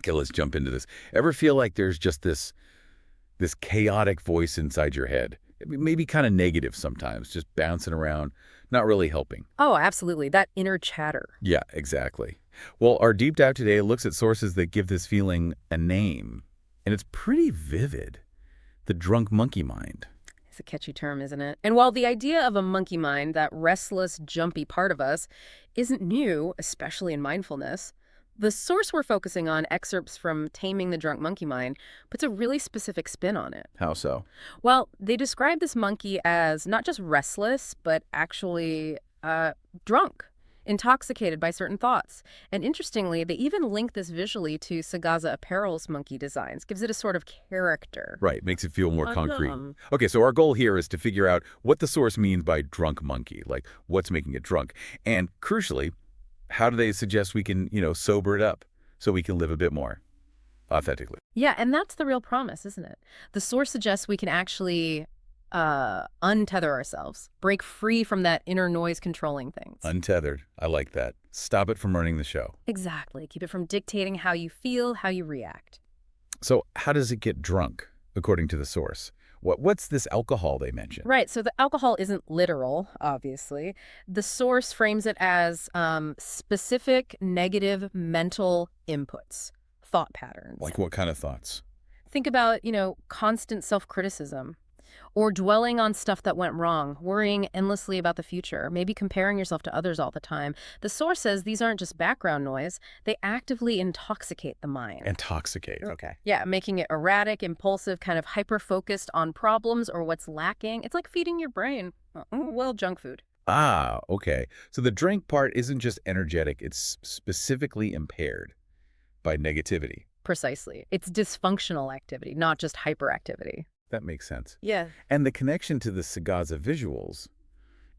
Okay, let's jump into this. Ever feel like there's just this chaotic voice inside your head? I mean, maybe kind of negative sometimes, just bouncing around, not really helping. Oh, absolutely. That inner chatter. Yeah, exactly. Well, our deep dive today looks at sources that give this feeling a name, and it's pretty vivid. The drunk monkey mind. It's a catchy term, isn't it? And while the idea of a monkey mind, that restless, jumpy part of us, isn't new, especially in mindfulness, the source we're focusing on, excerpts from Taming the Drunk Monkey Mind, puts a really specific spin on it. How so? Well, they describe this monkey as not just restless, but actually drunk, intoxicated by certain thoughts. And interestingly, they even link this visually to Sagaza Apparel's monkey designs, gives it a sort of character. Right, makes it feel more concrete. Um, Okay, so our goal here is to figure out what the source means by drunk monkey, like what's making it drunk. And crucially, how do they suggest we can, sober it up so we can live a bit more authentically? Yeah, and that's the real promise, isn't it? The source suggests we can actually untether ourselves, break free from that inner noise controlling things. Untethered. I like that. Stop it from running the show. Exactly. Keep it from dictating how you feel, how you react. So how does it get drunk, according to the source? What's this alcohol they mention? Right. So the alcohol isn't literal, obviously. The source frames it as specific negative mental inputs, thought patterns. Like what kind of thoughts? Think about, constant self-criticism or dwelling on stuff that went wrong, worrying endlessly about the future, maybe comparing yourself to others all the time. The source says these aren't just background noise. They actively intoxicate the mind. Intoxicate. Okay. Yeah, making it erratic, impulsive, kind of hyper-focused on problems or what's lacking. It's like feeding your brain, junk food. Ah, okay. So the drink part isn't just energetic, it's specifically impaired by negativity. Precisely. It's dysfunctional activity, not just hyperactivity. That makes sense. Yeah. And the connection to the Sagaza visuals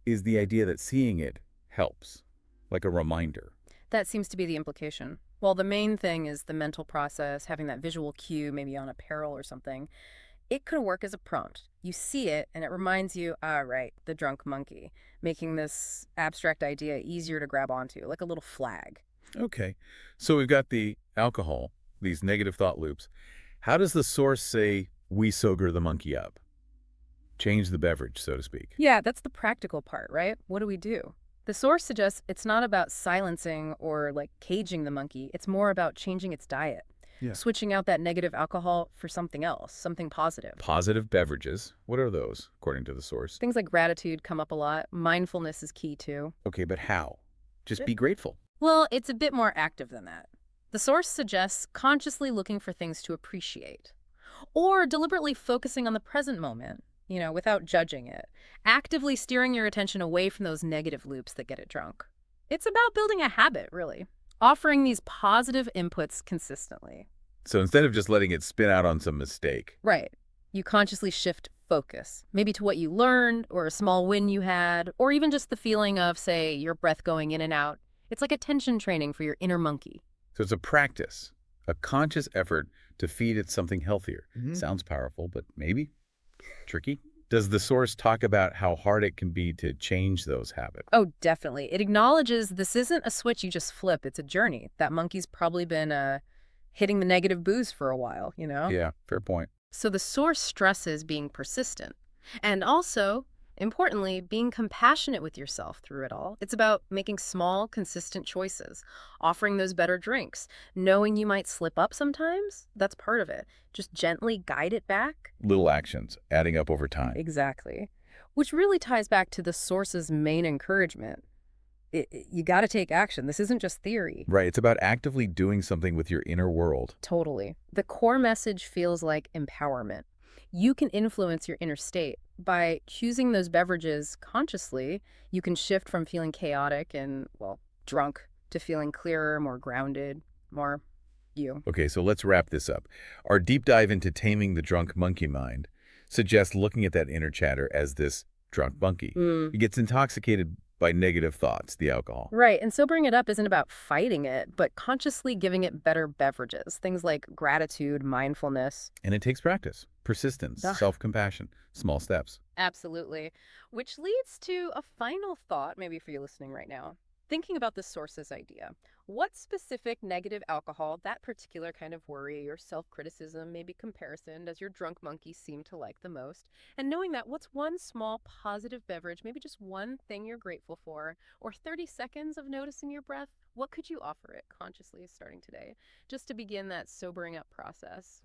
is the idea that seeing it helps, like a reminder. That seems to be the implication. Well, the main thing is the mental process, having that visual cue, maybe on apparel or something. It could work as a prompt. You see it, and it reminds you, right, the drunk monkey, making this abstract idea easier to grab onto, like a little flag. Okay, so we've got the alcohol, these negative thought loops. How does the source say we sober the monkey up? Change the beverage, so to speak. Yeah, that's the practical part, right? What do we do? The source suggests it's not about silencing or like caging the monkey. It's more about changing its diet, Yeah. switching out that negative alcohol for something else, something positive. Positive beverages. What are those, according to the source? Things like gratitude come up a lot. Mindfulness is key too. Okay, but how? Just be grateful. Well, it's a bit more active than that. The source suggests consciously looking for things to appreciate or deliberately focusing on the present moment, without judging it, actively steering your attention away from those negative loops that get it drunk. It's about building a habit, really, offering these positive inputs consistently. So instead of just letting it spin out on some mistake. Right. You consciously shift focus, maybe to what you learned or a small win you had, or even just the feeling of, say, your breath going in and out. It's like attention training for your inner monkey. So it's a practice, a conscious effort to feed it something healthier. Sounds powerful, but maybe tricky. Does the source talk about how hard it can be to change those habits? Oh, definitely. It acknowledges this isn't a switch you just flip. It's a journey. That monkey's probably been hitting the negative booze for a while. Yeah, fair point. So the source stresses being persistent. And also, importantly, being compassionate with yourself through it all. It's about making small, consistent choices, offering those better drinks, knowing you might slip up sometimes. That's part of it. Just gently guide it back. Little actions adding up over time. Exactly. Which really ties back to the source's main encouragement. You got to take action. This isn't just theory. Right, it's about actively doing something with your inner world. Totally. The core message feels like empowerment. You can influence your inner state. By choosing those beverages consciously, you can shift from feeling chaotic and, drunk to feeling clearer, more grounded, more you. Okay, so let's wrap this up. Our deep dive into taming the drunk monkey mind suggests looking at that inner chatter as this drunk monkey. It gets intoxicated by negative thoughts, the alcohol. Right, and sobering it up isn't about fighting it, but consciously giving it better beverages, things like gratitude, mindfulness. And it takes practice, persistence, Ugh. self-compassion, small steps. Absolutely. Which leads to a final thought, maybe for you listening right now. Thinking about the source's idea, what specific negative alcohol, that particular kind of worry or self-criticism, maybe comparison, does your drunk monkey seem to like the most? And knowing that, what's one small positive beverage, maybe just one thing you're grateful for, or 30 seconds of noticing your breath? What could you offer it consciously starting today, just to begin that sobering up process?